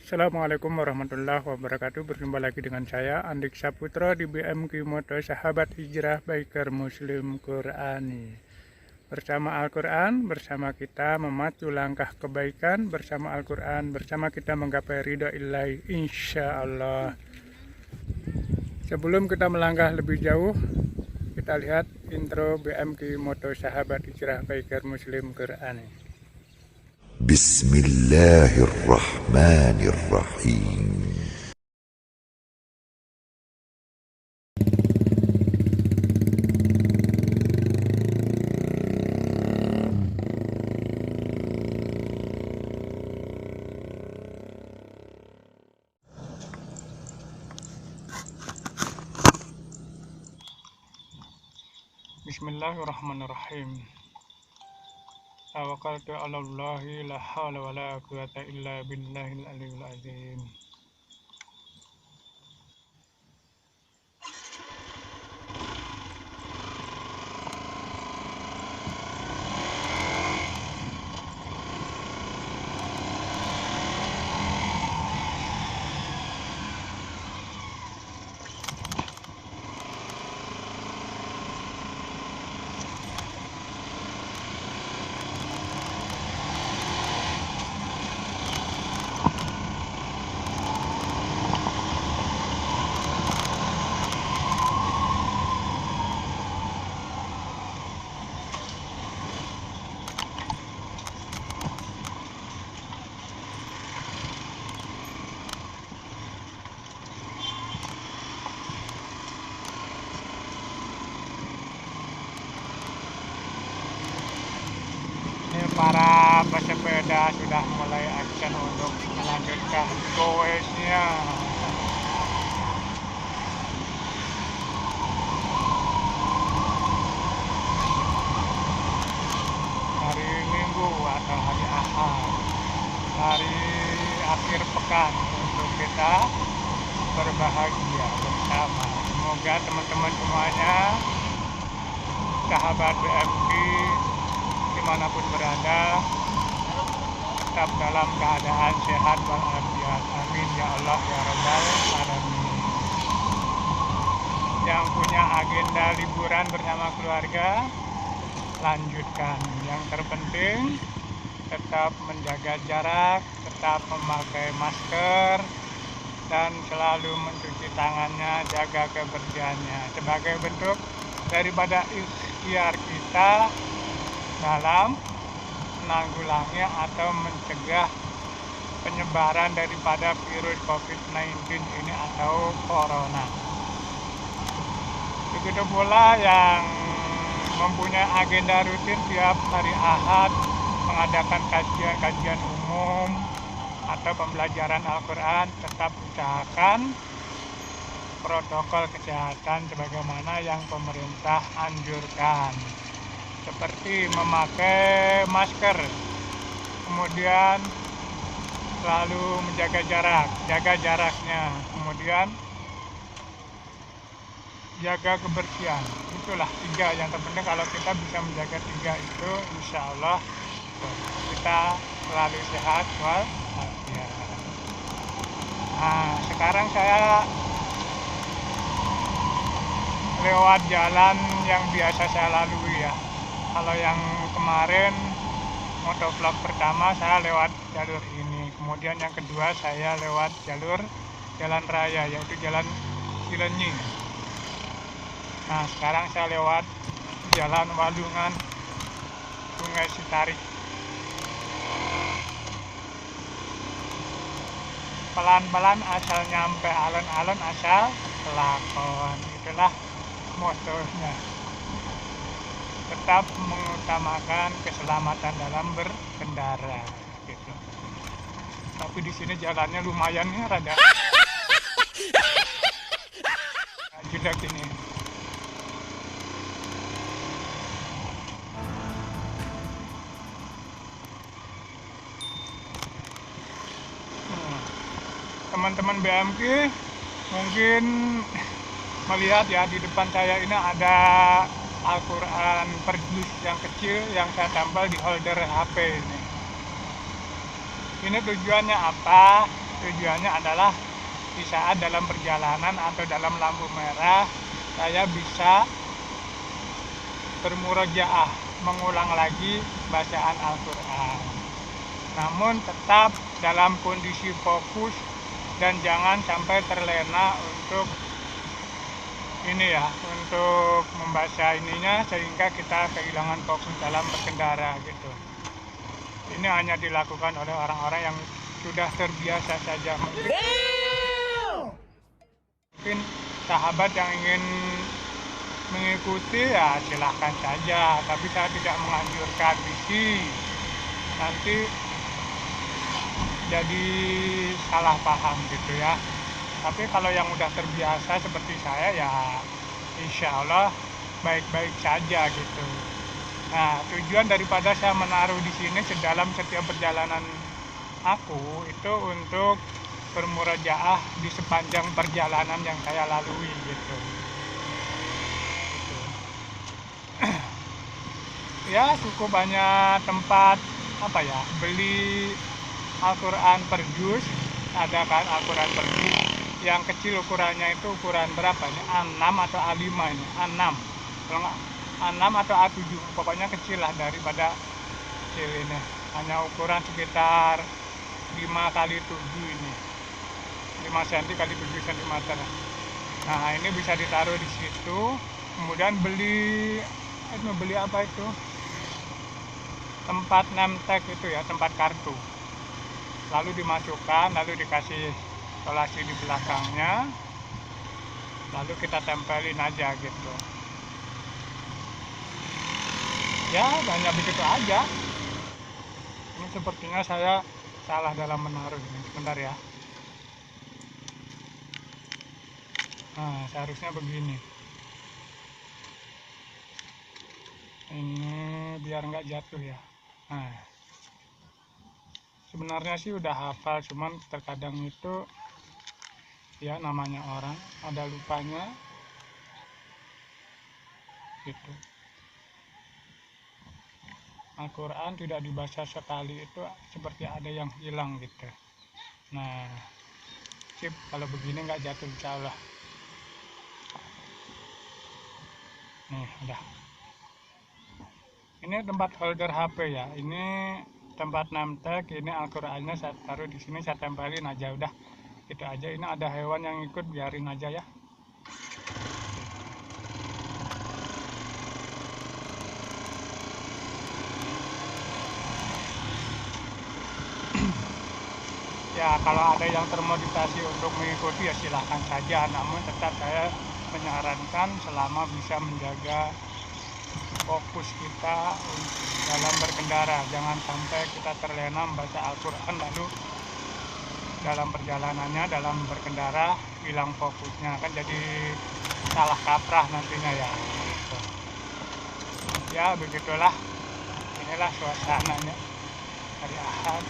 Assalamualaikum warahmatullahi wabarakatuh. Berjumpa lagi dengan saya Andik Saputra di BMQ Moto Sahabat Hijrah Biker Muslim Qurani. Bersama Al-Quran, bersama kita memacu langkah kebaikan, bersama Al-Quran, bersama kita menggapai ridha Ilahi insya Allah. Sebelum kita melangkah lebih jauh, kita lihat intro BMQ Moto Sahabat Hijrah Biker Muslim Qurani. Bismillahirrahmanirrahim. Bismillahirrahmanirrahim. Tawakkaltu 'ala Allahi la haula wala quwwata illa billahil aliyyil azim. Ini para pesepeda sudah mulai action untuk melanjutkan goesnya. Hari Minggu atau hari Ahad, hari akhir pekan untuk kita berbahagia bersama. Semoga teman-teman semuanya, sahabat BMQ dimanapun berada, tetap dalam keadaan sehat walafiat. Amin ya Allah ya Rabbal alamin. Yang punya agenda liburan bersama keluarga, lanjutkan. Yang terpenting tetap menjaga jarak, tetap memakai masker, dan selalu mencuci tangannya, jaga kebersihannya sebagai bentuk daripada ikhtiar kita dalam menanggulangi atau mencegah penyebaran daripada virus COVID-19 ini atau corona. Begitu pula yang mempunyai agenda rutin tiap hari Ahad mengadakan kajian-kajian umum atau pembelajaran Al-Quran, tetap usahakan protokol kesehatan sebagaimana yang pemerintah anjurkan, seperti memakai masker, kemudian selalu menjaga jaraknya, kemudian jaga kebersihan. Itulah 3 yang terpenting. Kalau kita bisa menjaga 3 itu, insya Allah kita selalu sehat walafiat. Nah, sekarang saya lewat jalan yang biasa saya lalui ya. Kalau yang kemarin motovlog pertama saya lewat jalur ini, kemudian yang kedua saya lewat jalur jalan raya yaitu jalan Cilenyi. Nah, sekarang saya lewat jalan Walungan Sungai Citarik. Pelan-pelan asal nyampe, alon-alon asal lakon. Itulah motonya. Tetap mengutamakan keselamatan dalam berkendara gitu. Tapi di sini jalannya lumayan nih, rada jelek ini. Teman-teman BMQ mungkin melihat ya, di depan saya ini ada Al-Quran per juz yang kecil yang saya tempel di holder HP ini. Ini tujuannya apa? Tujuannya adalah di saat dalam perjalanan atau dalam lampu merah saya bisa bermurojaah, mengulang lagi bacaan Al-Quran, namun tetap dalam kondisi fokus dan jangan sampai terlena untuk untuk membaca ininya sehingga kita kehilangan fokus dalam berkendara gitu. Ini hanya dilakukan oleh orang-orang yang sudah terbiasa saja. Mungkin sahabat yang ingin mengikuti ya silahkan saja, tapi saya tidak menganjurkan nanti jadi salah paham gitu ya. Tapi kalau yang udah terbiasa seperti saya ya insya Allah baik-baik saja gitu. Nah, tujuan daripada saya menaruh di sini dalam setiap perjalanan aku itu untuk bermurojaah di sepanjang perjalanan yang saya lalui gitu. Ya cukup banyak tempat beli Al-Quran per juz, ada kan Al-Quran per juz yang kecil, ukurannya itu ukuran berapa nih, A6 atau A5 ini, A6 kalau nggak A6 atau A7, pokoknya kecil lah daripada kecil ini, hanya ukuran sekitar 5 kali 7 ini, 5 cm kali 7 cm. Nah ini bisa ditaruh di situ, kemudian beli apa itu, tempat name tag itu ya, tempat kartu, lalu dimasukkan, lalu dikasih kolasi di belakangnya, lalu kita tempelin aja gitu ya, hanya begitu aja. Ini sepertinya saya salah dalam menaruh ini, sebentar ya. Nah seharusnya begini, ini biar nggak jatuh ya. Nah sebenarnya sih udah hafal, cuman terkadang itu ya namanya orang ada lupanya gitu. Al-Quran tidak dibaca sekali itu seperti ada yang hilang gitu. Nah sip, kalau begini nggak jatuh insya Allah. Nih udah, ini tempat holder HP ya, ini tempat name tag, ini Al-Qurannya saya taruh di sini, saya tempelin aja udah gitu aja. Ini ada hewan yang ikut, biarin aja ya. Ya kalau ada yang termotivasi untuk mengikuti ya silahkan saja, namun tetap saya menyarankan selama bisa menjaga fokus kita dalam berkendara, jangan sampai kita terlena membaca Al-Quran lalu dalam perjalanannya, dalam berkendara hilang fokusnya, kan jadi salah kaprah nantinya ya gitu. Ya begitulah, inilah suasananya hari Ahad.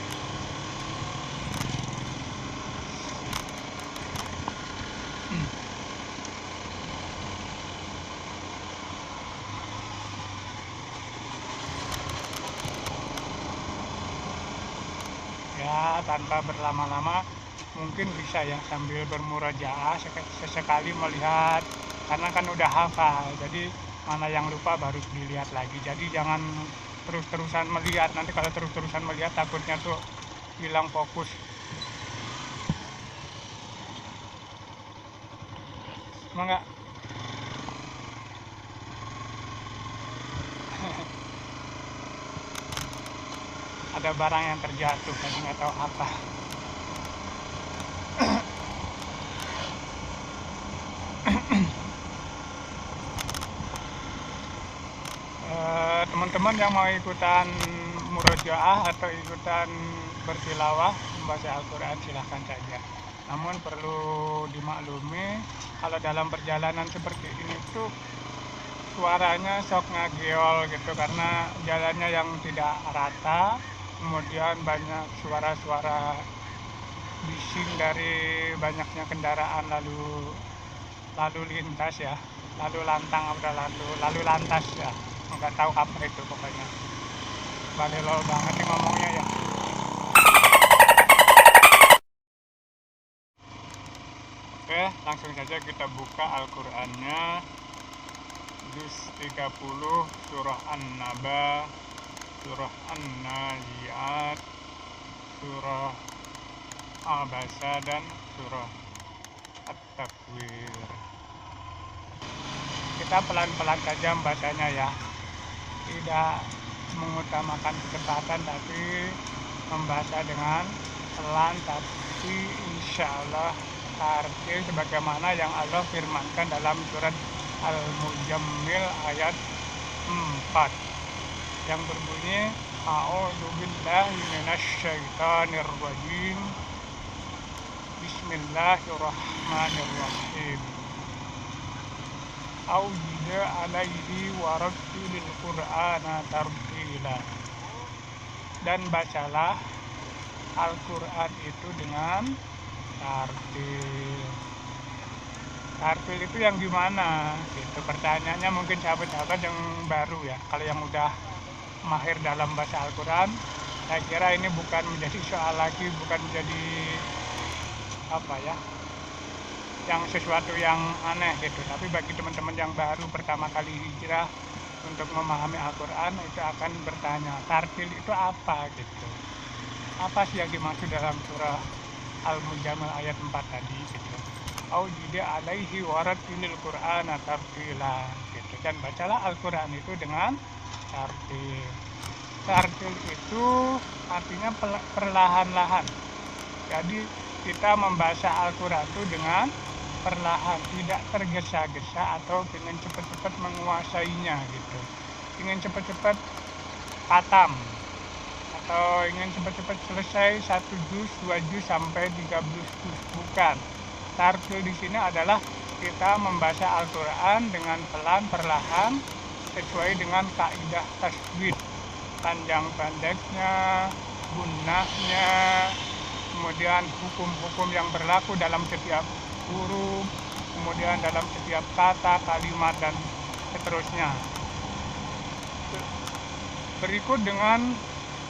Ya tanpa berlama-lama mungkin bisa ya sambil bermurojaah sesekali melihat, karena kan udah hafal, jadi mana yang lupa baru dilihat lagi. Jadi jangan terus-terusan melihat, nanti kalau terus-terusan melihat takutnya tuh hilang fokus. Semangat. Ada barang yang terjatuh, tapi nggak tahu apa. Teman-teman yang mau ikutan murojaah atau ikutan bertilawah membaca Al-Quran silahkan saja, namun perlu dimaklumi kalau dalam perjalanan seperti ini tuh suaranya sok ngageol gitu, karena jalannya yang tidak rata, kemudian banyak suara-suara bising dari banyaknya kendaraan lalu lintas ya, lalu lantas ya, nggak tahu apa itu, pokoknya balelo banget nih ngomongnya ya. Oke, langsung saja kita buka Al-Qur'annya. Juz 30 surah An-Naba, surah An-Nazi'at, surah Abasa, dan surah At-Takwir. Kita pelan-pelan saja membacanya ya, tidak mengutamakan kecepatan tapi membaca dengan pelan, tapi insya Allah tartil sebagaimana yang Allah firmankan dalam surat Al-Mujammil ayat 4 yang berbunyi A'udzu billahi minasyaitonir rajim. Bismillahirrahmanirrahim. Au'ida alaihi warattilil Qur'ana tartila. Dan bacalah Al-Qur'an itu dengan tartil. Tartil itu yang gimana? Gitu pertanyaannya mungkin sahabat-sahabat yang baru ya. Kalau yang udah mahir dalam bahasa Al-Qur'an, saya kira ini bukan menjadi soal lagi, bukan menjadi apa ya, yang sesuatu yang aneh gitu. Tapi bagi teman-teman yang baru pertama kali hijrah untuk memahami Al-Qur'an itu akan bertanya, tartil itu apa gitu. Apa sih yang dimaksud dalam surah Al-Mujammil ayat 4 tadi gitu. Au'ida alaihi warattilil Qur'ana tartila gitu. Dan bacalah Al-Qur'an itu dengan tartil. Tartil itu artinya perlahan-lahan. Jadi kita membaca Al-Qur'an itu dengan perlahan, tidak tergesa-gesa atau ingin cepat-cepat menguasainya gitu. Ingin cepat-cepat khatam atau ingin cepat-cepat selesai 1 juz, 2 juz sampai 13 juz, bukan. Tartil di sini adalah kita membaca Al-Qur'an dengan pelan, perlahan, sesuai dengan kaidah tajwid, panjang pendeknya, gunnahnya, kemudian hukum-hukum yang berlaku dalam setiap huruf, kemudian dalam setiap kata, kalimat, dan seterusnya. Berikut dengan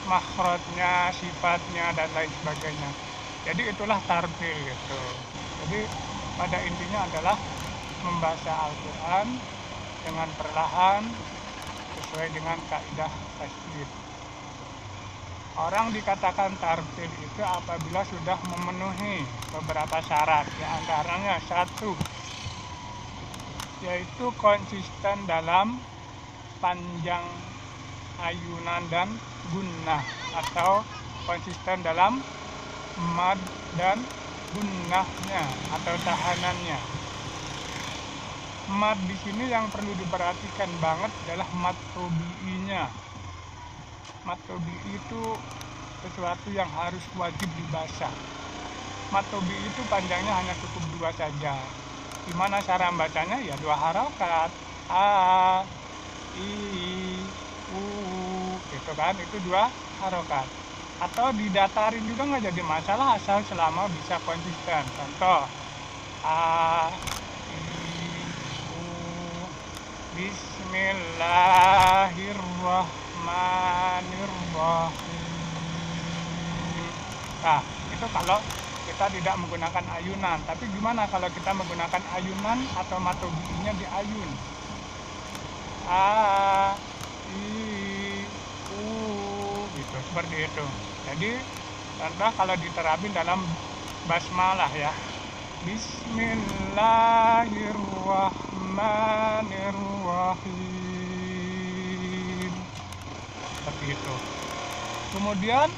makhrajnya, sifatnya, dan lain sebagainya. Jadi itulah tartil gitu. Jadi pada intinya adalah membaca Al-Qur'an dengan perlahan sesuai dengan kaidah tajwid. Orang dikatakan tartil itu apabila sudah memenuhi beberapa syarat, di antaranya 1, yaitu konsisten dalam panjang ayunan dan gunnah, atau konsisten dalam mad dan gunnahnya atau tahanannya. Mad di sini yang perlu diperhatikan banget adalah mad tobi'inya. Mad tobi'i itu sesuatu yang harus wajib dibaca. Mad tobi'i itu panjangnya hanya cukup 2 saja. Gimana cara membacanya? Ya 2 harokat. A, I, U, gitu kan, itu 2 harokat. Atau didatarin juga nggak jadi masalah asal selama bisa konsisten. Contoh A, I, U, Bismillahirrahmanirrahim. Nah, itu kalau kita tidak menggunakan ayunan. Tapi gimana kalau kita menggunakan ayunan atau matobinya di ayun? A, I, U, gitu, seperti itu. Jadi contoh kalau diterapin dalam basmalah ya, Bismillahirrahmanirrahim, seperti itu. Kemudian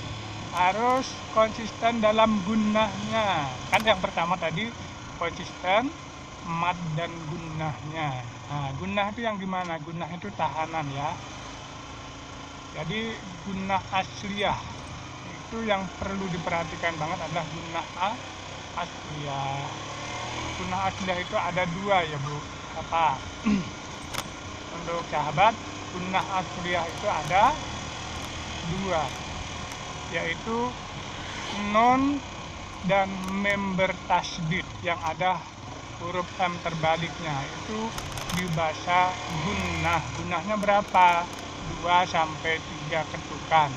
harus konsisten dalam gunnahnya. Kan yang pertama tadi konsisten mad dan gunnahnya. Nah, gunnah itu yang gimana? Gunnah itu tahanan ya. Jadi gunnah asliyah itu yang perlu diperhatikan banget adalah gunnah asliyah. Gunnah asliyah itu ada 2 ya Bu. Apa? Untuk sahabat, gunnah asliyah itu ada 2, yaitu nun dan mem bertasydid yang ada huruf M terbaliknya, itu dibaca gunnah. Gunnahnya berapa? 2 sampai 3 ketukan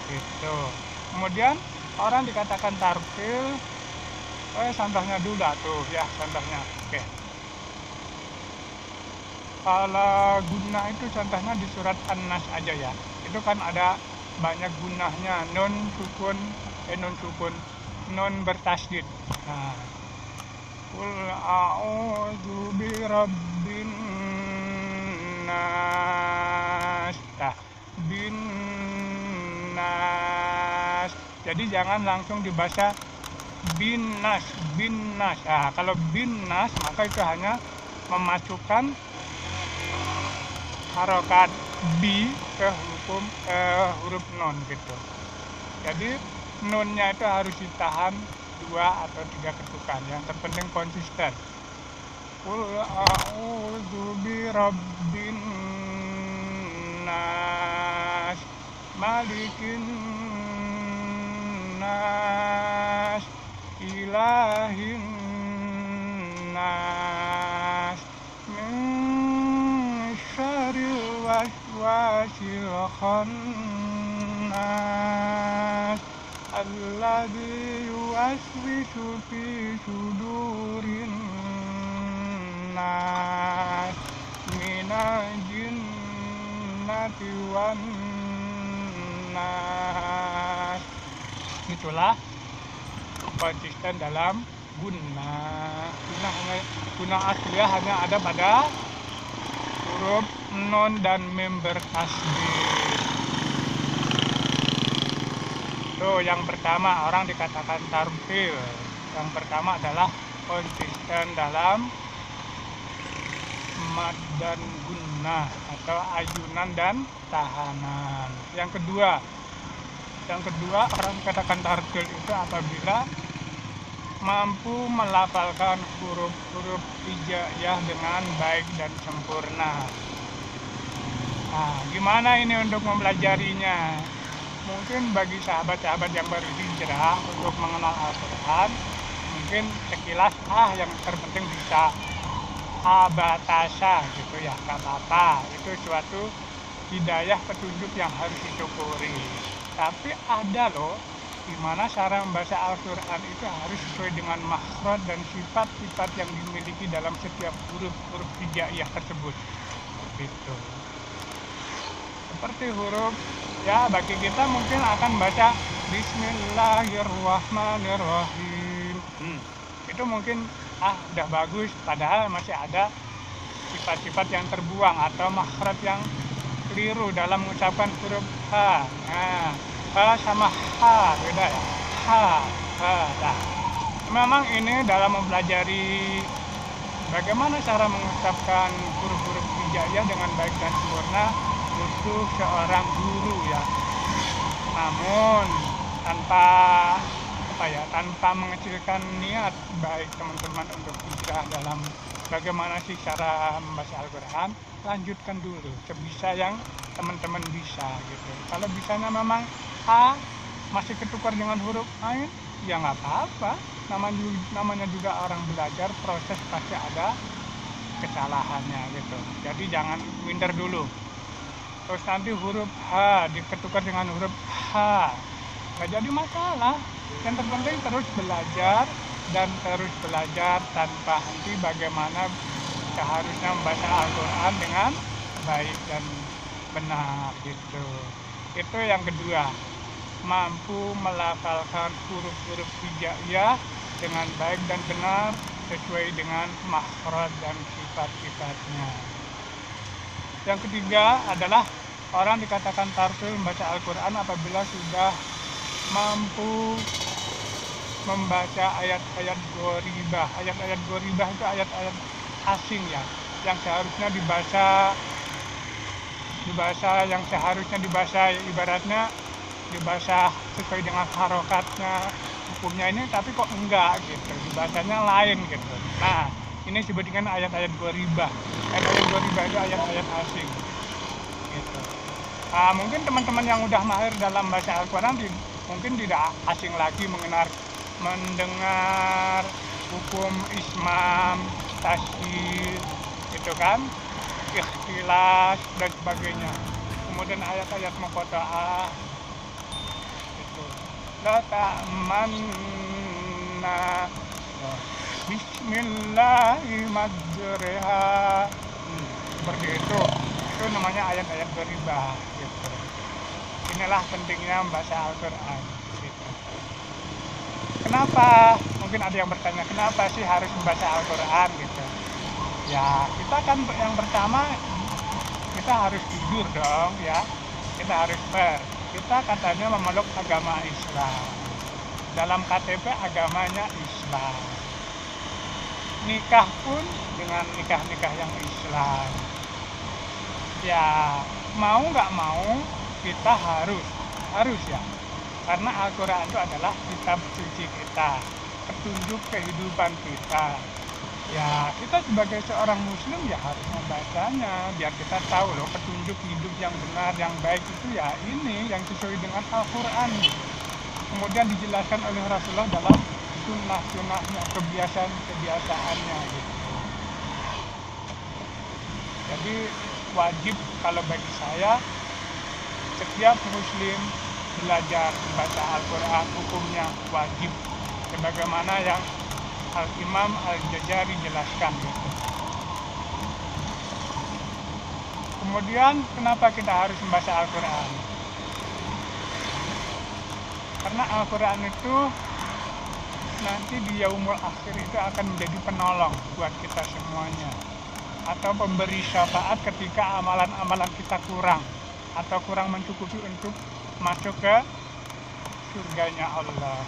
gitu. Kemudian orang dikatakan tartil Contohnya dulu dah tuh ya, contohnya. Oke. Kalau guna itu contohnya di surat An-Nas aja ya. Itu kan ada banyak gunahnya, nun sukun, nun bertasydid. Nah, qul a'udzu birabbin nas. Nah, bin nas. Jadi jangan langsung dibaca bin nas. Nah, kalau bin nas maka itu hanya memasukkan harokat bi ke huruf non gitu. Jadi nunnya itu harus ditahan 2 atau 3 ketukan. Yang terpenting konsisten. Qul a'udzu birabbin nas, malikin nas, ilahin nas, min syarril waswasil khannas, alladzi yuwaswisu fi sudurin nas, minal jinnati wan nas. Itulah konsisten dalam guna aslinya hanya ada pada huruf non dan mim bertasydid. Tuh yang pertama orang dikatakan tartil. Yang pertama adalah konsisten dalam mad dan gunnah atau ayunan dan tahanan. Yang kedua orang dikatakan tartil itu apabila mampu melafalkan huruf-huruf hijaiyah dengan baik dan sempurna. Nah, gimana ini untuk mempelajarinya? Mungkin bagi sahabat-sahabat yang baru hijrah untuk mengenal Al-Quran, mungkin sekilas yang terpenting bisa abatasa gitu ya, gak apa-apa. Itu suatu hidayah petunjuk yang harus disyukuri. Tapi ada loh, gimana cara membaca Al-Quran itu harus sesuai dengan makhraj dan sifat-sifat yang dimiliki dalam setiap huruf hijaiyah tersebut. Gitu. Seperti huruf, ya bagi kita mungkin akan baca Bismillahirrahmanirrahim. Itu mungkin udah bagus, padahal masih ada sifat-sifat yang terbuang atau makhraj yang keliru dalam mengucapkan huruf H. Nah, H sama H beda ya. H. Nah, memang ini dalam mempelajari bagaimana cara mengucapkan huruf-huruf hijaiyah dengan baik dan sempurna butuh seorang guru ya. Namun tanpa mengecilkan niat baik teman-teman untuk bisa dalam bagaimana sih cara membaca Al-Quran, lanjutkan dulu sebisa yang teman-teman bisa gitu. Kalau bisanya memang A masih ketukar dengan huruf Ain, ya nggak apa-apa. Namanya juga orang belajar, proses pasti ada kesalahannya gitu. Jadi jangan minder dulu. Terus nanti huruf H diketukar dengan huruf H, nggak jadi masalah. Yang terpenting terus belajar dan terus belajar tanpa henti bagaimana seharusnya membaca Al-Quran dengan baik dan benar gitu. Itu yang kedua, mampu melafalkan huruf-huruf hijaiyah dengan baik dan benar sesuai dengan makhraj dan sifat-sifatnya. Yang ketiga adalah orang dikatakan tartil membaca Al-Quran apabila sudah mampu membaca ayat-ayat gharibah. Ayat-ayat gharibah itu ayat-ayat asing ya, yang seharusnya dibaca yang seharusnya dibaca ibaratnya dibaca sesuai dengan harokatnya hukumnya ini, tapi kok enggak gitu, dibacanya lain gitu. Nah, ini disebut dengan ayat-ayat gharibah. Ayat-ayat gharibah itu ayat-ayat asing gitu. Nah, mungkin teman-teman yang udah mahir dalam baca Al-Quran mungkin tidak asing lagi mendengar hukum ismam, tasydid, itu kan, ikhtilas dan sebagainya. Kemudian ayat-ayat muqatta'ah itu la ta'manna Bismillahirrahmanirrahim. Seperti itu namanya ayat-ayat beribah gitu. Inilah pentingnya membaca Al-Quran gitu. Kenapa? Mungkin ada yang bertanya, kenapa sih harus membaca Al-Quran gitu. Ya kita kan yang pertama kita harus jujur dong ya, kita harus fair. Kita katanya memeluk agama Islam, dalam KTP agamanya Islam, nikah pun dengan nikah-nikah yang Islam. Ya mau nggak mau kita harus ya, karena Al-Quran itu adalah kitab suci kita, petunjuk kehidupan kita. Ya kita sebagai seorang muslim ya harus membacanya biar kita tahu loh petunjuk hidup yang benar, yang baik itu ya ini yang sesuai dengan Al-Quran. Kemudian dijelaskan oleh Rasulullah dalam sunnah-sunnahnya, kebiasaan-kebiasaannya gitu. Jadi wajib kalau bagi saya setiap muslim belajar membaca Al-Quran, hukumnya wajib sebagaimana yang Al-Imam Al-Jazari jelaskan gitu. Kemudian kenapa kita harus membaca Al-Quran? Karena Al-Quran itu nanti di yaumul akhir itu akan menjadi penolong buat kita semuanya, atau pemberi syafaat ketika amalan-amalan kita kurang atau kurang mencukupi untuk masuk ke surganya Allah.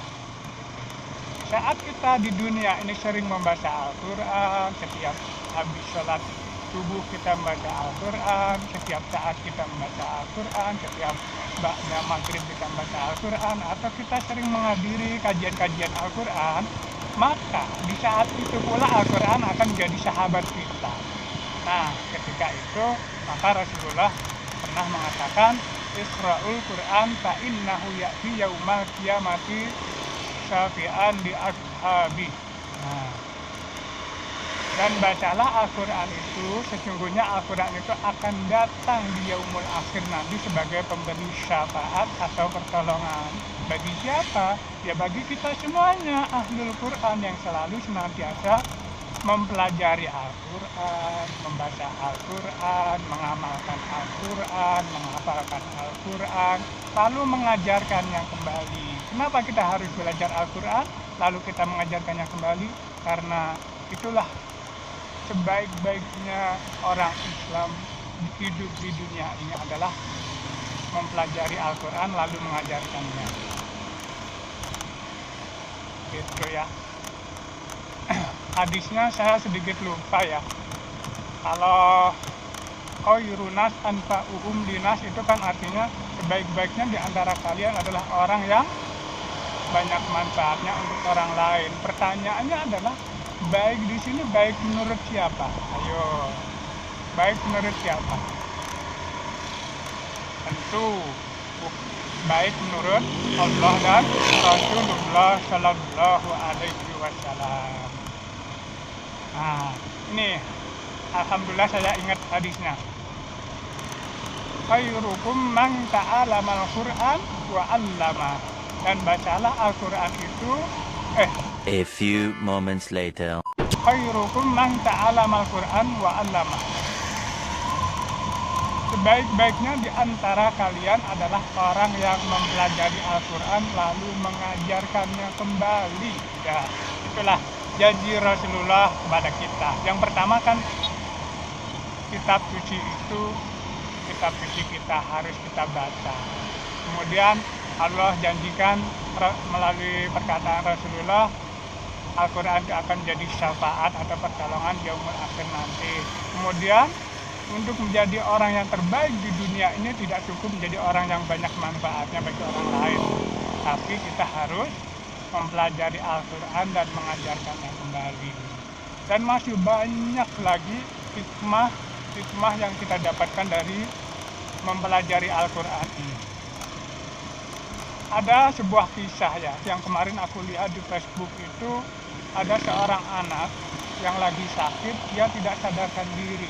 Saat kita di dunia ini sering membaca Al-Quran, setiap habis sholat subuh kita membaca Al-Quran, setiap saat kita membaca Al-Quran, setiap ba'da maghrib kita membaca Al-Quran, atau kita sering menghadiri kajian-kajian Al-Quran, maka di saat itu pula Al-Quran akan menjadi sahabat kita. Nah, ketika itu maka Rasulullah pernah mengatakan, Iqra'ul Quran fa'innahu ya'ti yaumal qiyamati syafi'an di ashabi. Nah, dan bacalah Al-Quran itu, sesungguhnya Al-Quran itu akan datang di yaumul akhir nanti sebagai pemberi syafaat atau pertolongan. Bagi siapa? Ya bagi kita semuanya, ahlul Quran yang selalu senantiasa mempelajari Al-Quran, membaca Al-Quran, mengamalkan Al-Quran, menghafalkan Al-Quran, lalu mengajarkannya kembali. Kenapa kita harus belajar Al-Quran, lalu kita mengajarkannya kembali? Karena itulah sebaik-baiknya orang Islam hidup di dunia ini adalah mempelajari Al-Quran lalu mengajarkannya. Gitu ya. Hadisnya saya sedikit lupa ya. Kalau khairunas anfa'uhum linas itu kan artinya sebaik-baiknya di antara kalian adalah orang yang banyak manfaatnya untuk orang lain. Pertanyaannya adalah baik di sini baik menurut siapa? Ayo, baik menurut siapa? Tentu baik menurut Allah dan Rasulullah Sallallahu Alaihi Wasallam. Nah, ini alhamdulillah saya ingat hadisnya. Khairukum man ta'alamal Qur'an wa 'allama. Dan bacalah Al-Quran itu A few moments later. Khairukum man ta'alamal Qur'an wa 'allama. Sebaik-baiknya di antara kalian adalah orang yang mempelajari Al-Quran lalu mengajarkannya kembali. Ya, itulah janji Rasulullah kepada kita. Yang pertama kan kitab suci itu, kitab suci kita harus kita baca. Kemudian Allah janjikan melalui perkataan Rasulullah, Al-Quran akan jadi syafaat atau pertolongan di yaumul akhir nanti. Kemudian untuk menjadi orang yang terbaik di dunia ini tidak cukup menjadi orang yang banyak manfaatnya bagi orang lain, tapi kita harus mempelajari Al-Quran dan mengajarkannya kembali. Dan masih banyak lagi hikmah yang kita dapatkan dari mempelajari Al-Quran ini. Ada sebuah kisah ya, yang kemarin aku lihat di Facebook itu, ada seorang anak yang lagi sakit, dia tidak sadarkan diri.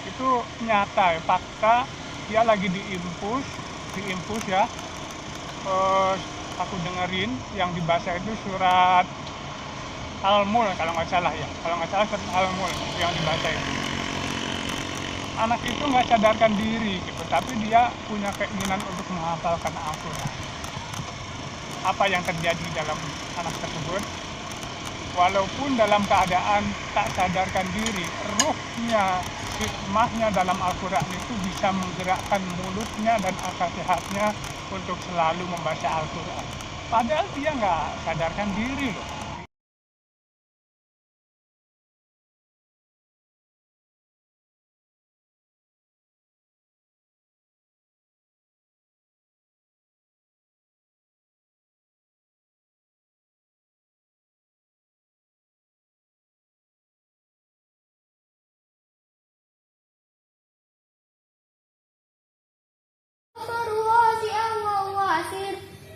Itu nyata ya, fakta, dia lagi diinfus ya. Aku dengerin yang dibaca itu surat Al-Mul kalau nggak salah ya, kalau nggak salah surat Al-Mul yang dibaca itu. Anak itu nggak sadarkan diri gitu, tapi dia punya keinginan untuk menghafalkan Al-Quran. Apa yang terjadi dalam anak tersebut? Walaupun dalam keadaan tak sadarkan diri, ruhnya, hikmahnya dalam Al-Quran itu bisa menggerakkan mulutnya dan akal sehatnya untuk selalu membaca Al-Quran. Padahal dia nggak sadarkan diri loh.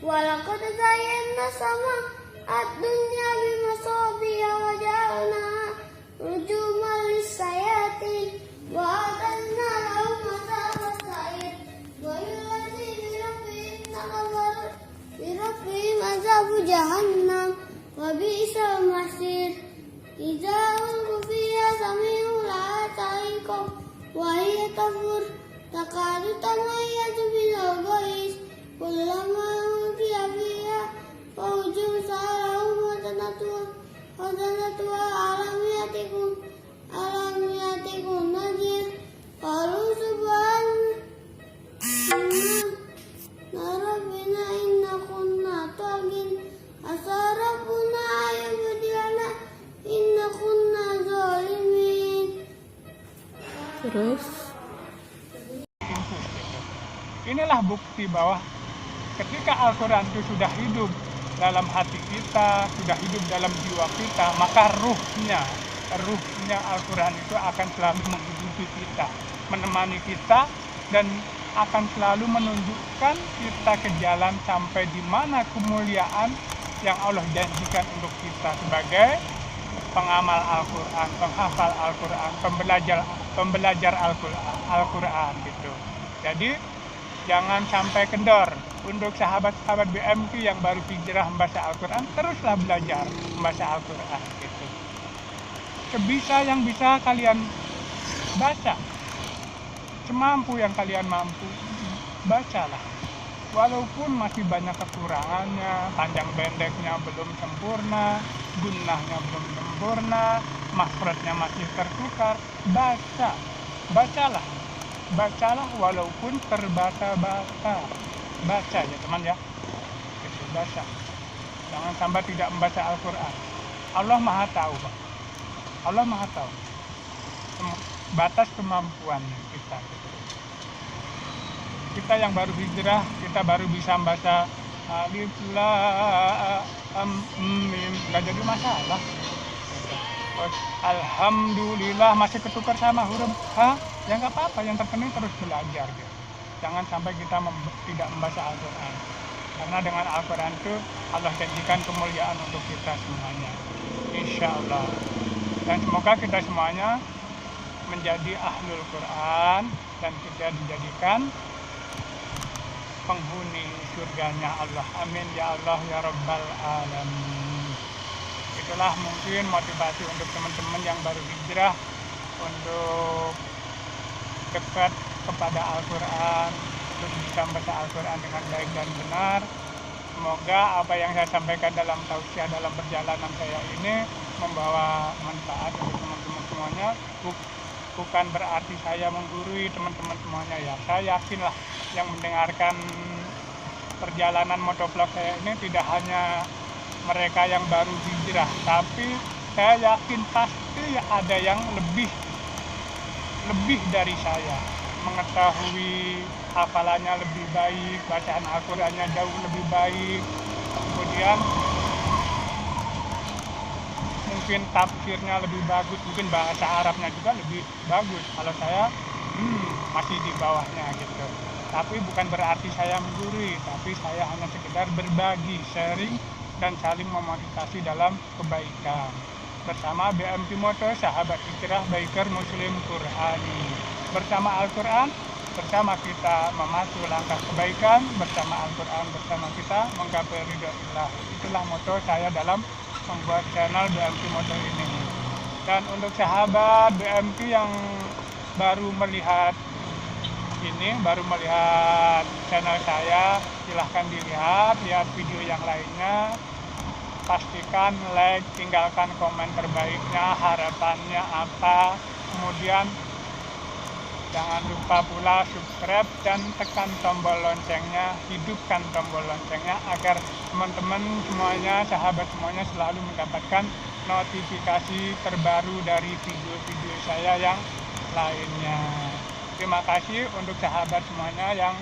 Walaqad zayyana sama ad-dunya bimasabiha wa ja'alnaha rujuman lis-sayatin wa a'tadna lahum adhabas sa'ir wa lilladzina kafaru bi rabbihim adzabu jahannam wa bi'sal masir. Idza ulqu fiha sami'u laha ta'iqam wa hiya tafur takadu tamayyazu minal ghaiz kullama uqiya fiha fawjun sa'alahum wadanatuha alam yatikum nadhir qalu subhanallah rabbina inna kunna tagin asa rabbuna ayyubdilana inna kunna zalimin. Terus Inilah bukti bahwa ketika Al-Quran itu sudah hidup dalam hati kita, sudah hidup dalam jiwa kita, maka ruhnya Al-Quran itu akan selalu menghidupi kita, menemani kita, dan akan selalu menunjukkan kita ke jalan sampai di mana kemuliaan yang Allah janjikan untuk kita sebagai pengamal Al-Quran, penghafal Al-Quran, pembelajar Al-Quran gitu. Jadi jangan sampai kendor. Untuk sahabat-sahabat BMQ yang baru hijrah membaca Al-Quran, teruslah belajar membaca Al-Quran gitu. Sebisa yang bisa kalian baca, semampu yang kalian mampu, bacalah. Walaupun masih banyak kekurangannya, panjang pendeknya belum sempurna, gunnahnya belum sempurna, makhrajnya masih tertukar, bacalah walaupun terbata-bata. Baca ya teman ya, itu baca. Jangan sampai tidak membaca Al-Quran. Allah Maha Tahu, Pak. Allah Maha Tahu batas kemampuan kita. Kita yang baru hijrah, kita baru bisa membaca alif lam mim, nggak jadi masalah. Alhamdulillah masih ketukar sama huruf ha, ya nggak apa-apa. Yang terpenting terus belajar gitu. Jangan sampai kita tidak membaca Al-Quran, karena dengan Al-Quran itu Allah janjikan kemuliaan untuk kita semuanya, insya Allah. Dan semoga kita semuanya menjadi ahlul Quran dan kita dijadikan penghuni surganya Allah. Amin ya Allah ya Rabbal Alamin. Itulah mungkin motivasi untuk teman-teman yang baru hijrah untuk dekat kepada Al-Quran, untuk bisa membaca Al-Quran dengan baik dan benar. Semoga apa yang saya sampaikan dalam tausiah dalam perjalanan saya ini membawa manfaat untuk teman-teman semuanya. Bukan berarti saya menggurui teman-teman semuanya ya. Saya yakinlah yang mendengarkan perjalanan motovlog saya ini tidak hanya mereka yang baru hijrah, tapi saya yakin pasti ada yang lebih dari saya, mengetahui hafalannya lebih baik, bacaan Al-Qurannya jauh lebih baik, kemudian mungkin tafsirnya lebih bagus, mungkin bahasa Arabnya juga lebih bagus. Kalau saya masih di bawahnya gitu. Tapi bukan berarti saya menggurui, tapi saya hanya sekedar berbagi, sharing, dan saling memotivasi dalam kebaikan. Bersama BMQ Moto, sahabat hijrah biker muslim Qurani. Bersama Al-Quran, bersama kita memacu langkah kebaikan, bersama Al-Quran, bersama kita menggapai ridho Allah. Itulah moto saya dalam membuat channel BMP Moto ini. Dan untuk sahabat BMP yang baru melihat channel saya, silahkan lihat video yang lainnya. Pastikan like, tinggalkan komen terbaiknya, harapannya apa. Kemudian jangan lupa pula subscribe dan tekan tombol loncengnya, hidupkan tombol loncengnya agar teman-teman semuanya, sahabat semuanya selalu mendapatkan notifikasi terbaru dari video-video saya yang lainnya. Terima kasih untuk sahabat semuanya yang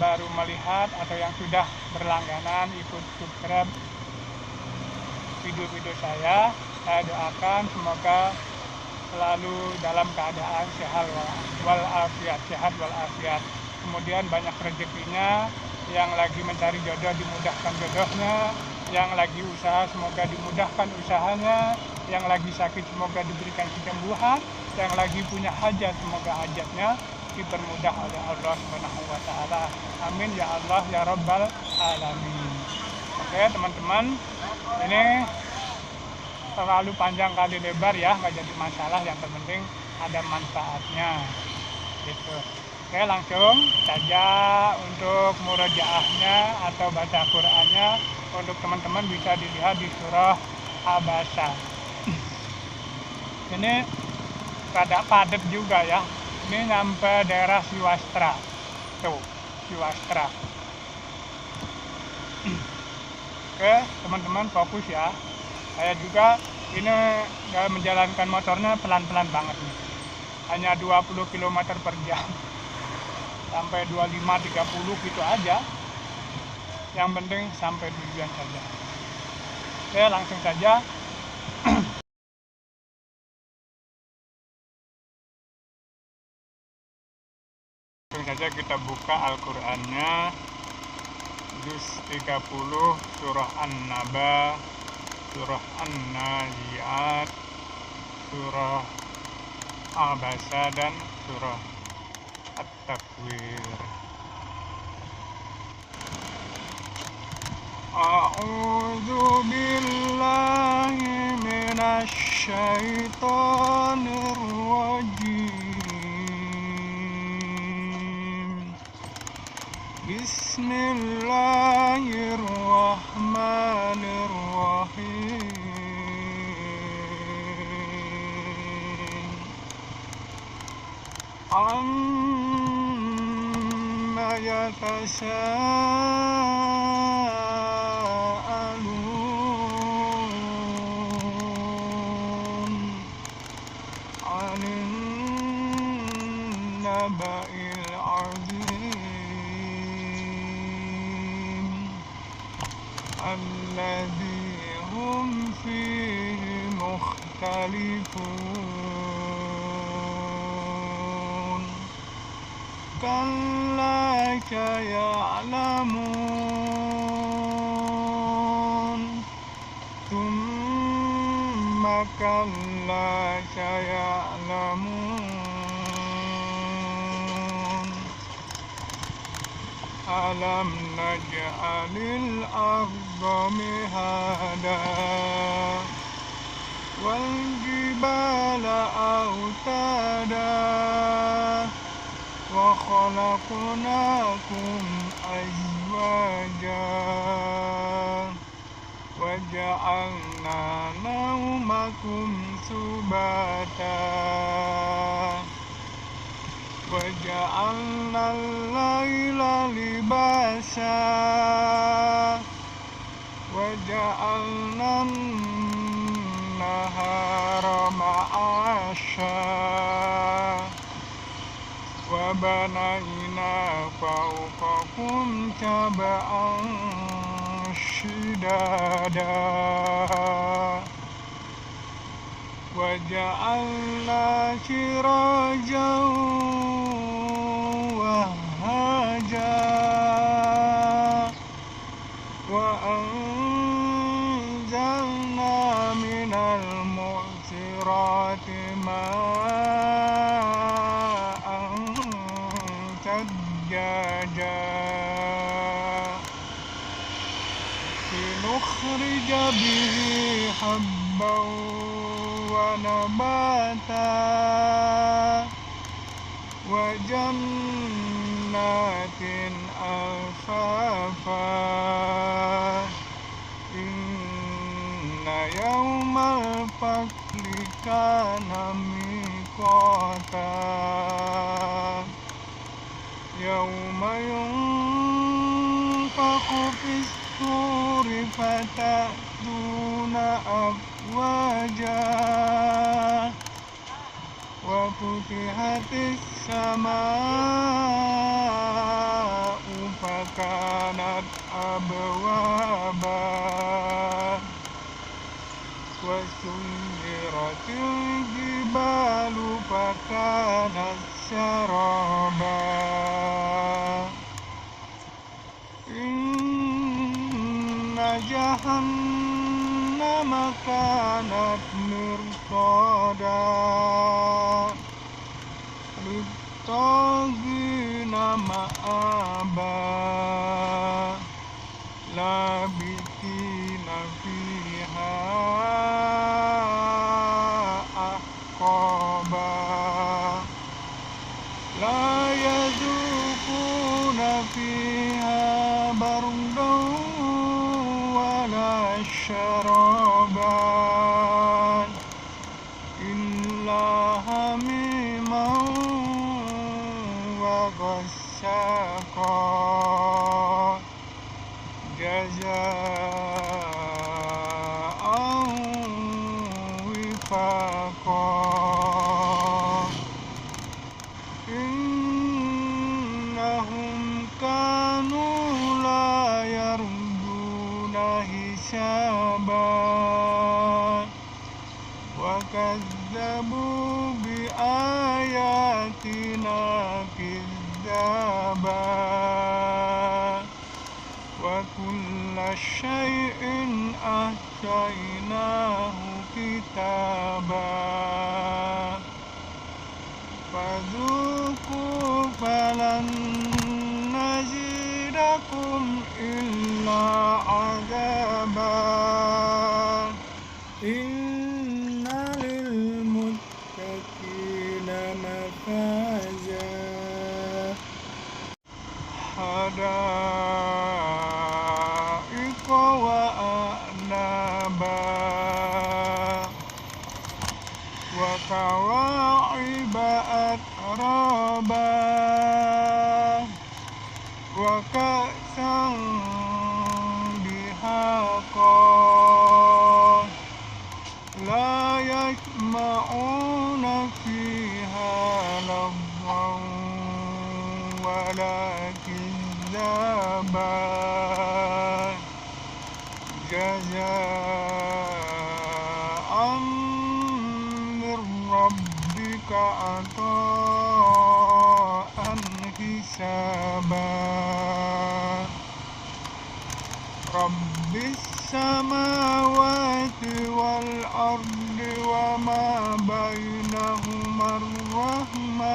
baru melihat atau yang sudah berlangganan ikut subscribe video-video saya. Saya doakan semoga selalu dalam keadaan sehat walafiat. Kemudian banyak rezekinya, yang lagi mencari jodoh dimudahkan jodohnya, yang lagi usaha semoga dimudahkan usahanya, yang lagi sakit semoga diberikan kesembuhan, yang lagi punya hajat semoga hajatnya dipermudah oleh Allah Subhanahu wa taala. Amin ya Allah ya rabbal alamin. Oke teman-teman, ini terlalu panjang kali lebar ya, nggak jadi masalah, yang terpenting ada manfaatnya gitu. Oke, langsung saja untuk murojaahnya atau baca Qur'annya untuk teman-teman bisa dilihat di surah Abasa. Ini rada padat juga ya, ini nyampe daerah Siwastra tuh, Siwastra. Oke teman-teman, fokus ya. Saya juga ini menjalankan motornya pelan-pelan banget nih. Hanya 20 km per jam. Sampai 25-30 gitu aja. Yang penting sampai tujuan saja. Oke, langsung saja. Langsung saja kita buka Al-Qur'annya. Juz 30 surah An-Naba, surah An-Nazi'at, surah Abasa, dan surah At-Takwir. A'udzu billahi minasy syaithanir rajim. Bismillahirrahmanirrahim. Amma yatasaalun 'anil naba'il 'azim alladzi hum fihi mukhtalifun. Kalla saya'lamun, thumma kalla saya'lamun. Alam naj'alil arda mihada wal jibala autada wa khalaqnakum azwaja wa ja'alna naumakum subata wa ja'alna al-laila libasa wa ja'alna an-nahara ma'asha wa banayna fawqakum sab'an shidada wa ja'alna sirajan wahhaja wa anzalna minal mu'sirati sajjaja ونخرج به حبا ونباتا وجنات ألفافا إن يوم الفصل كان ميقاتا يوم ينفخ في الصور فتأتون أفواجا وفتحت السماء فكانت أبوابا وسيرت الجبال فكانت سرابا إن جهنم كانت مرصادا للطاغين مآبا لابثين فيها أحقابا لا يذوقون فيها بردا ولا شرابا إلا حميما وغساقا جزاء وفاقا إنهم كانوا لا يرجون حسابا وكذبوا بآياتنا كذابا وكل شيء أحصيناه كتابا فذوقوا فلن نزيدكم إلا عذابا إن للمتقين مفازا حدائق وأعنابا وكواعب أترابا وكأسا دهاقا لا يسمعون فيها لغوا ولا كذابا جزاء من ربك عطاء حسابا رب السماوات والأرض وما بينهما الرحمن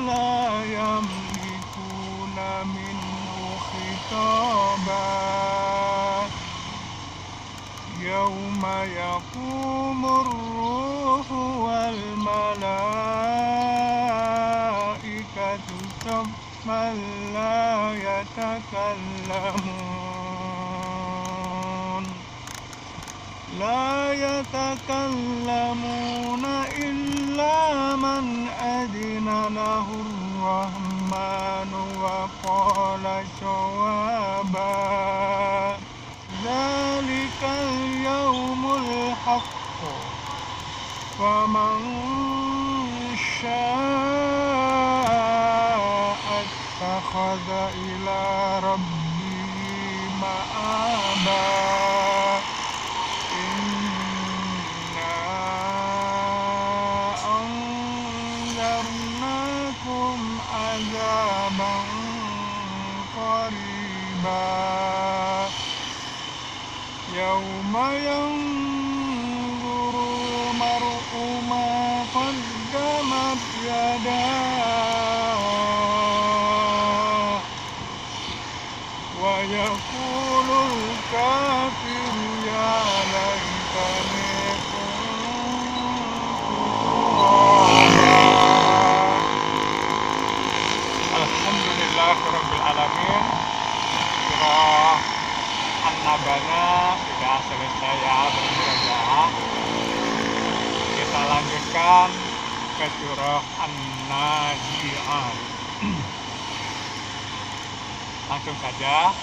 لا يملكون منه خطابا يوم يقوم الروح والملائكة صفا لا يتكلمون إلا من أذن له الرحمن وقال صوابا ذلك اليوم الحق فمن شاء اتخذ إلى ربه مآبا إنا أنذرناكم عذابا قريبا يوم ينظر المرء ما قدم تبت يدا ويقول الكافر يا ليتني Alhamdulillahirrabbilalamin. Surah An-Nabana sudah selesai ya bermurojaah. Kita lanjutkan ke surah An-Nazi'at. Langsung saja.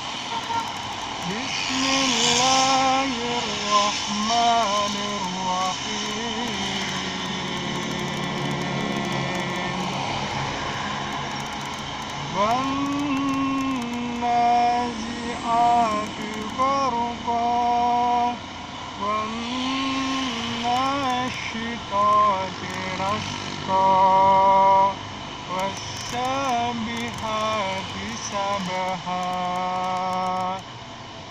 Bismillahirrahmanirrahim. وَالنَّازِعَاتِ غَرْقًا وَالنَّاشِطَاتِ نَشْطًا وَالسَّابِحَاتِ سَبْحًا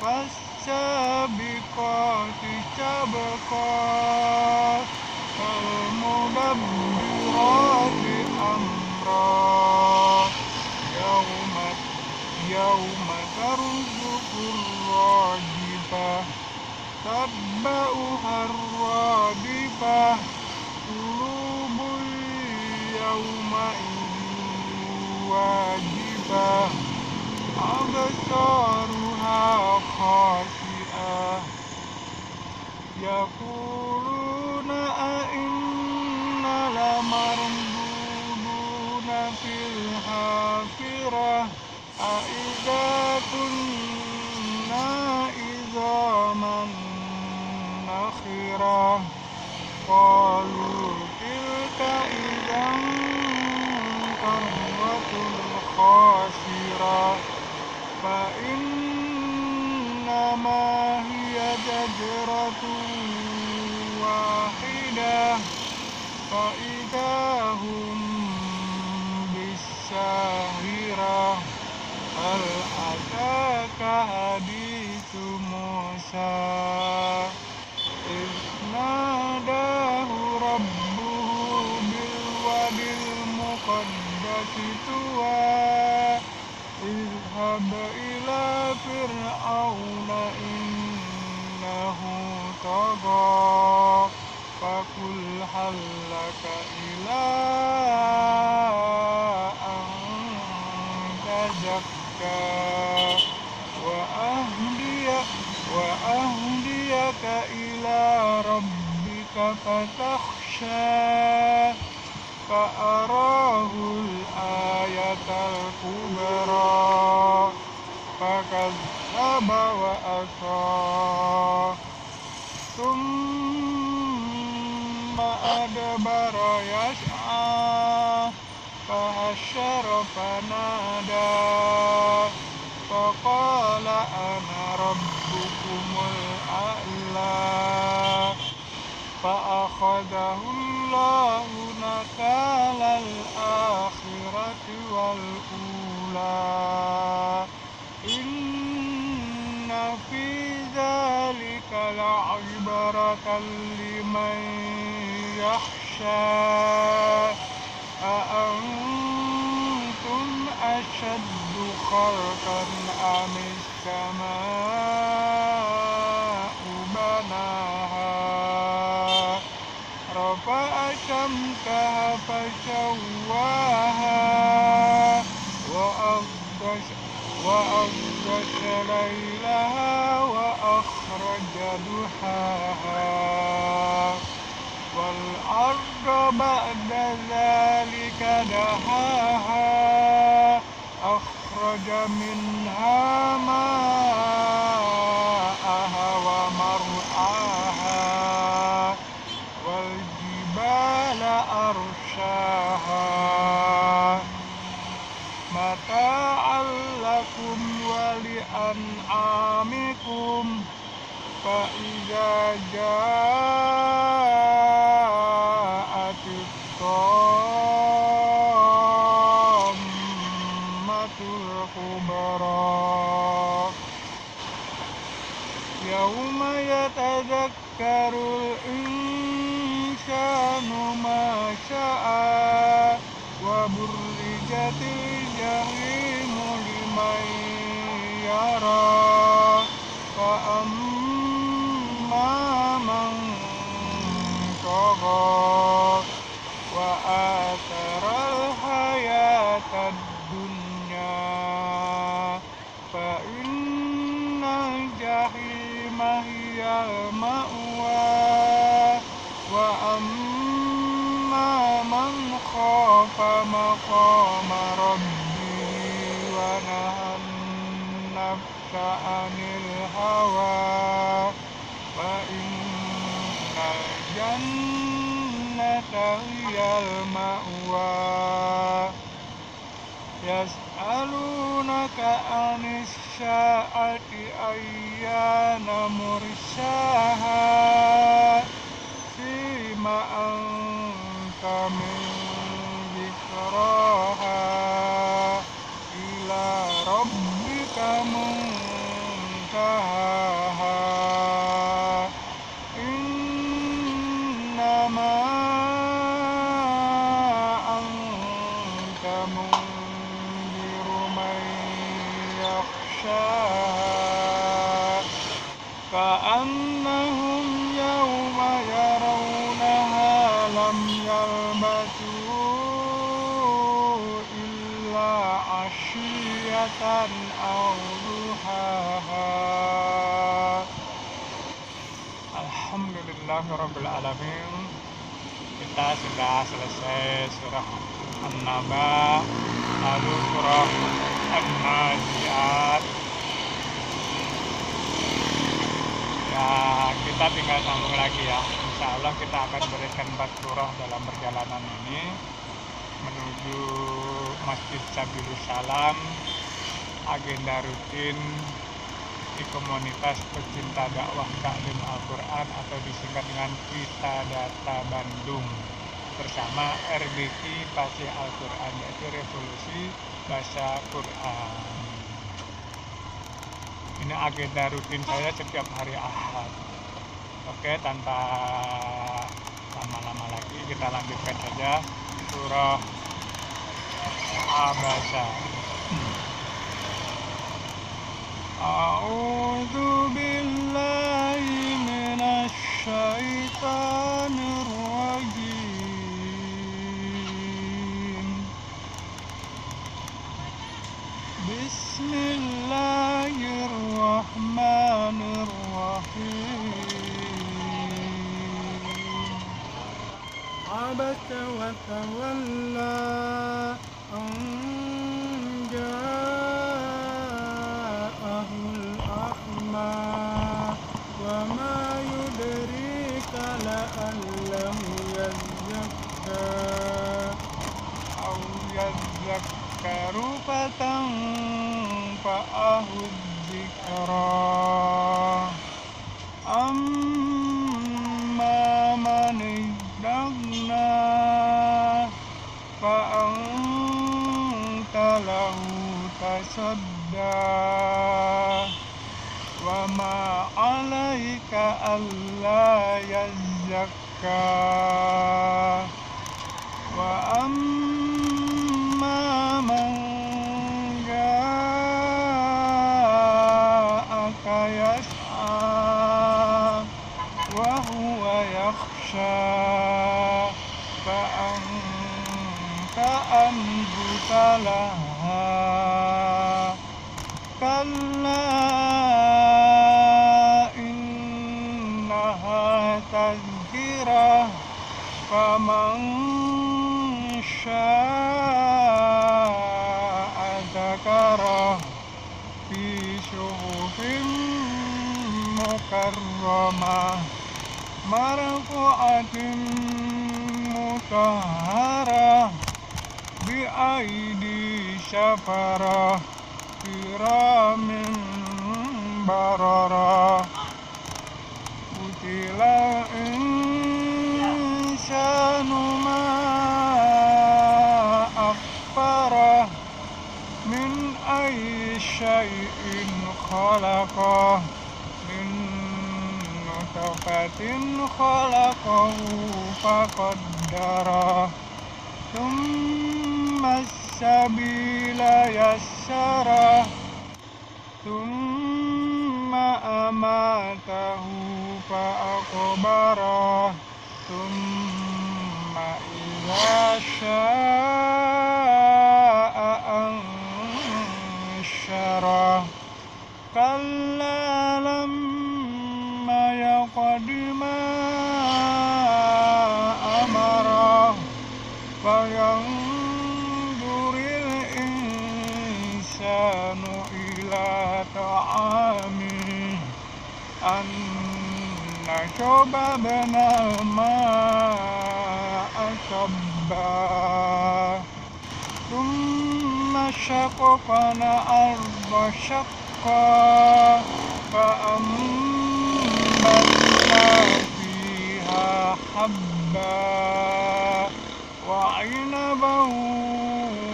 فَالسَّابِقَاتِ سَبْقًا فَالْمُدَبِّرَاتِ أَمْرًا يوم ترجف الراجفة تتبعها الرادفة قلوب يومئذ واجفة أبصارها خاشعة يقولون أئنا لمردودون في الحافرة أإذا كنا عظاما نخرة قالوا تلك إذا كرة خاسرة فإنما هي زجرة واحدة فإذا هم بالساهرة هل أتاك حديث موسى إذ ناداه ربه بالوادي المقدس طوى اذهب إلى فرعون إنه طغى فقل هل لك إلى أن تزكى وأهديك إلى ربك فتخشى فأراه الآية الكبرى فكذب وأصى ثم أدبر يسعى فحشر فنادى فقال أنا ربكم الأعلى فأخذه الله نكال الآخرة والأولى إن في ذلك لعبرة لمن يخشى أأنتم أشد خلقا أم السماء بناها رفع سمكها فسواها وأغطش ليلها وأخرج ضحاها والأرض بعد ذلك دحاها أخرج منها ماءها ومرعاها والجبال أرساها متاعا لكم ولأنعامكم فإذا جاءت الطامة الكبرى يوم يتذكر الإنسان ما سعى man khafa maqama rabbih wa nahan nafsa 'anil hawa fa innal jannata hiyal ma'wa. Yas'alunaka 'anis sya'ati ayyana mursaha fima anta min dzikraha ila rabbika muntahaha. Innama anta munziru man yakhshaha ka'annahum yawma yarawnaha lam yalbasu illa 'ashiyatan aw duhaha. Alhamdulillahirabbil alamin. Kita sudah selesai surah An-Naba, lalu surah An-Nazi'at. Ya, kita tinggal sambung lagi ya. Insya Allah kita akan berikan 4 surah dalam perjalanan ini menuju Masjid Sabilus Salam, agenda rutin di komunitas pecinta dakwah taklim Al-Quran atau disingkat dengan Kita Data Bandung bersama RBQ Fasih Al-Quran, yaitu Revolusi Bahasa Quran. Ini agenda rutin saya setiap hari Ahad. Oke, tanpa lama-lama lagi kita lanjutkan saja surah Abasa. A'udzu billahi minasy syaithanir rajim. Bismillahirrahmanirrahim. Abasa wa tawalla an ja'ahul a'ma wa ma yudrika la'allahu yazzakka aw yazzakkaru fatanfa'ahu dzikra. Amma man istaghna fa'anta lahu tasadda wa ma 'alaika alla yazzakka wa amma man ja'aka yas'a wa huwa yakhsha fa'anta anhu talaha kalla innaha tazkirah faman syaa'a dzakarah fi syuhufin mukarramah marfu'atin mutahharah bi aidi syafarah kiramin bararah. Qutila insanu ma akfarah min ayyi syai'in khalaqah min nutfatin khalaqahu faqaddarah thumma as-sabila yassarah thumma amatahu fa'aqbarah thumma idza syaa'a ansyarah kalla lamma yaqdi ma amarah فينظر الإنسان إلى طعامه أنا شربنا الماء صبا ثم شققنا الأرض شقا فأنبتنا فيها حبا وعنبا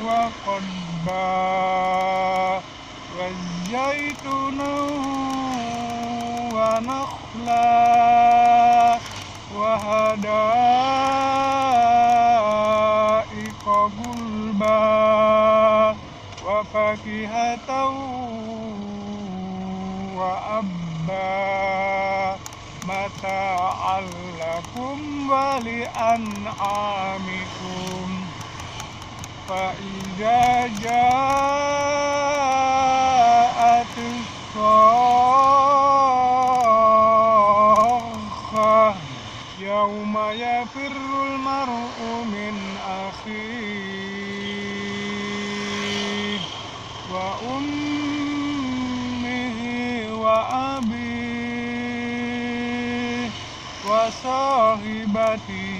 وقضبا والزيتون ونخلا وحدائق غلبا وفاكهة وأبا متاعا لكم ولأنعامكم فإذا جاءت الصاخة يوم يفر المرء من أخيه وأمه وأبيه وصاحبته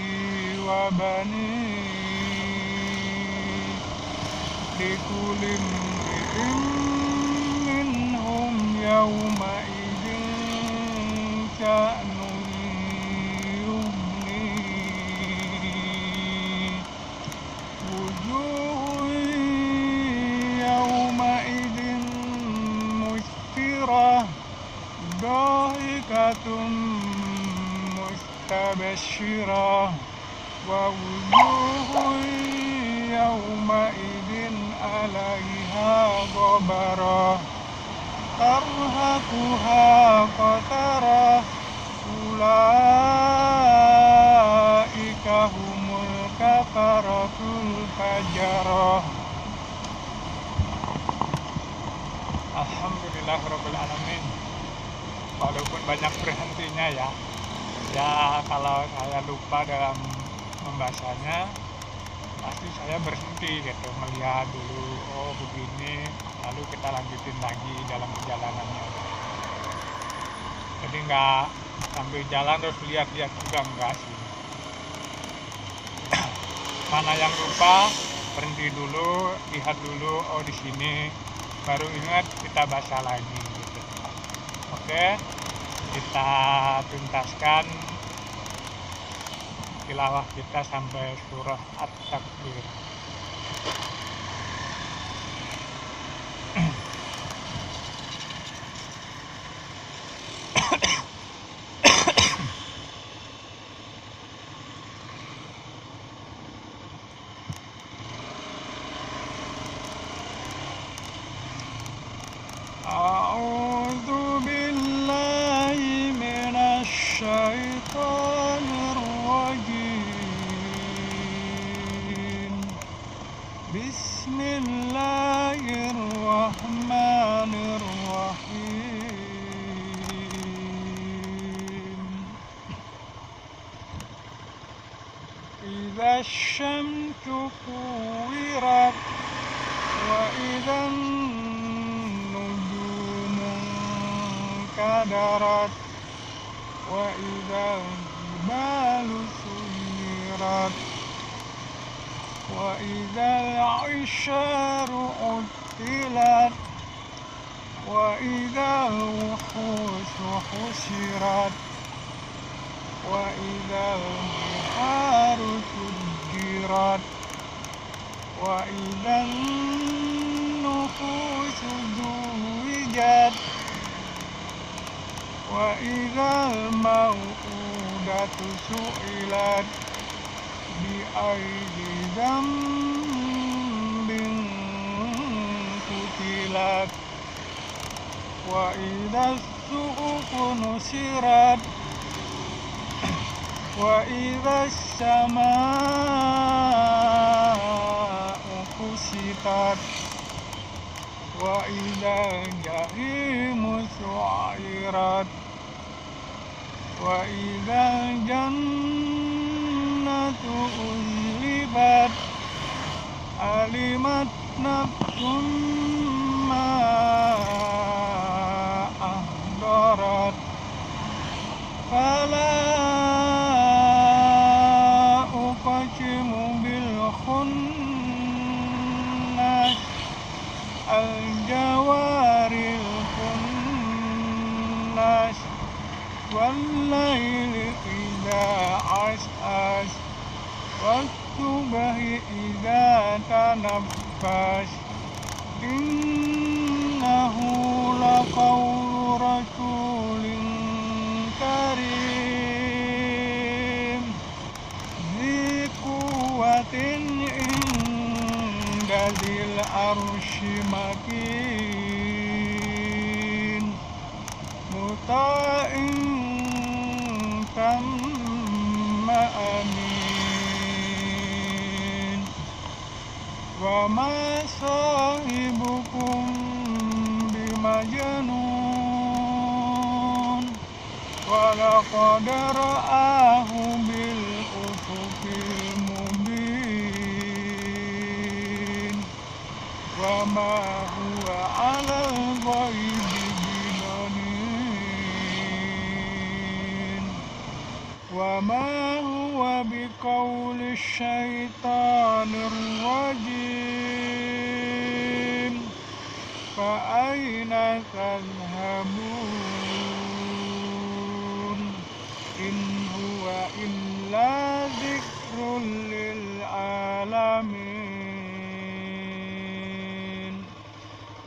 وبنيه لكل امرئ منهم يومئذ شأن يغنيه وجوه يومئذ مسفرة ضاحكة مستبشرة ووجوه يومئذ عليها غبرة ترهقها قترة أولئك هم الكفرة الفجرة. Alhamdulillahirrabbilalamin. Walaupun banyak berhentinya ya kalau saya lupa dalam membacanya pasti saya berhenti gitu, melihat dulu oh begini, lalu kita lanjutin lagi dalam perjalanannya. Jadi nggak sambil jalan terus lihat-lihat juga, enggak sih. Mana yang lupa berhenti dulu, lihat dulu, oh di sini, baru ingat kita baca lagi gitu. Oke, kita tuntaskan tilawah kita sampai surah At-Takbir. A'udzu billahi minasy syaithanir rajim. Bismillahirrahmanirrahim. Idza asy-syamsu kuwirat wa idzan kadarat wa idzal jibalu suyirat wa idzal isyaru utilat wa idzal wuhushu husirat wa idzal biharu sujirat wa idzal nufusu zuwijat wa idzal mau'udatu su'ilat bi ayyi dzambin qutilat wa idzas suhufu nusirat wa idzas samaa'u kusitat wa idzal jahimu su'irat wa idzal jannatu uzlifat asifat alimat nafsum ma ahdarat fala uqsimu bil khunnas al jawaril khunnas wal laili idza as'as was-subhi idza tanaffas innahu laqawlu rasulin karim dzi quwwatin inda dzil arsy makin muta'in tamma amin wa ma sahibukum bimajnun wa laqad ra'ahu bil ufuqil mubin wa ma huwa 'alal ghaibi bidanin wa ma huwa biqauli syaitanir rajim fa aina tadhhabun in huwa illa dzikrun lil alamin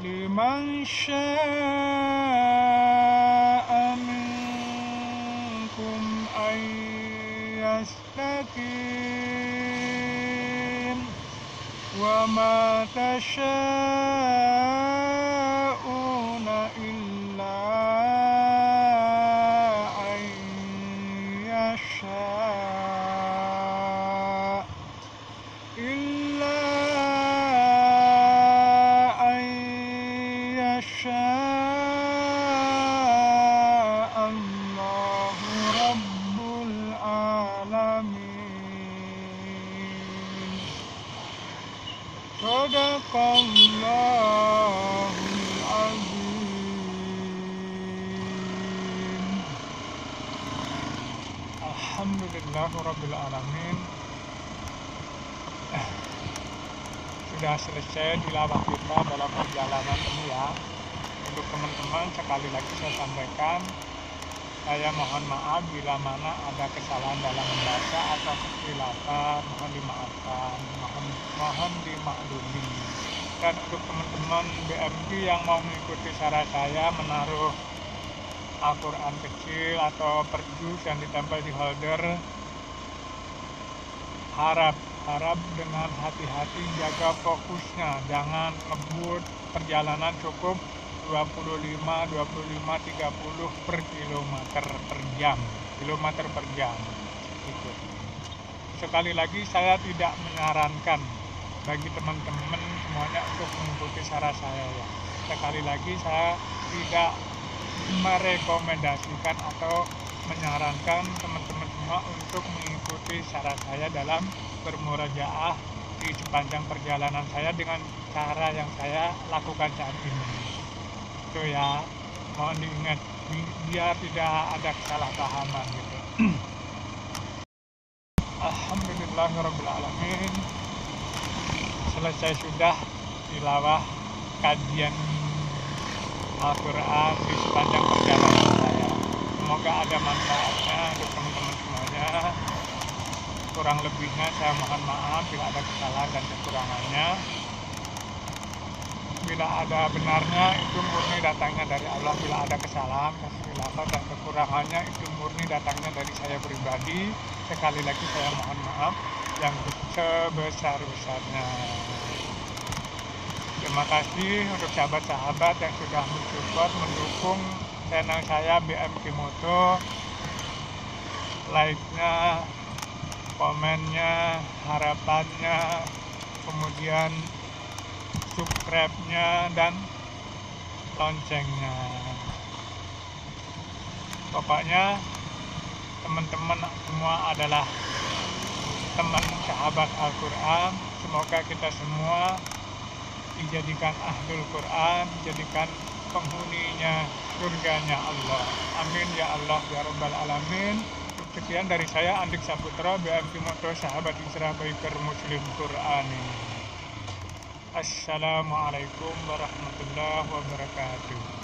liman syaa'a minkum ay yastaqim wa ma tasyaa'una illa an yasha' illa an yasha' Allahu rabbul alamin. Sadaqallahul azim. Alhamdulillahirabbil alamin. Sudah selesai tilawah kita dalam perjalanan ini ya. Untuk teman-teman sekali lagi saya sampaikan, saya mohon maaf bila mana ada kesalahan dalam membaca atau kekeliruan, mohon dimaafkan, mohon dimaklumi. Dan untuk teman-teman BMG yang mau mengikuti cara saya menaruh Al-Quran kecil atau perdus yang ditempel di holder, harap dengan hati-hati jaga fokusnya, jangan ngebut perjalanan, cukup 25, 30 per kilometer per jam gitu. Sekali lagi saya tidak menyarankan bagi teman-teman semuanya untuk mengikuti cara saya ya. Sekali lagi saya tidak merekomendasikan atau menyarankan teman-teman semua untuk mengikuti cara saya dalam bermurojaah di sepanjang perjalanan saya dengan cara yang saya lakukan saat ini. Itu ya, mohon diingat biar tidak ada kesalahpahaman gitu. Alhamdulillahirabbil alamin. Selesai sudah tilawah kajian Al-Quran di sepanjang perjalanan saya. Semoga ada manfaatnya untuk teman-teman semuanya. Kurang lebihnya saya mohon maaf bila ada kesalahan dan kekurangannya. Bila ada benarnya itu murni datangnya dari Allah. Bila ada kesalahan, kekhilafan dan kekurangannya itu murni datangnya dari saya pribadi. Sekali lagi saya mohon maaf yang sebesar-besarnya. Terima kasih untuk sahabat-sahabat yang sudah mensupport, mendukung channel saya BMG Moto. Like-nya, komennya, harapannya, kemudian subscribe-nya dan loncengnya. Pokoknya teman-teman semua adalah teman sahabat Al-Quran. Semoga kita semua dijadikan ahlul Quran, dijadikan penghuninya surganya Allah. Amin ya Allah ya Rabbal Alamin. Sekian dari saya, Andik Saputra, BMP Moto Sahabat Isra Biker Muslim Qurani. Assalamualaikum warahmatullahi wabarakatuh.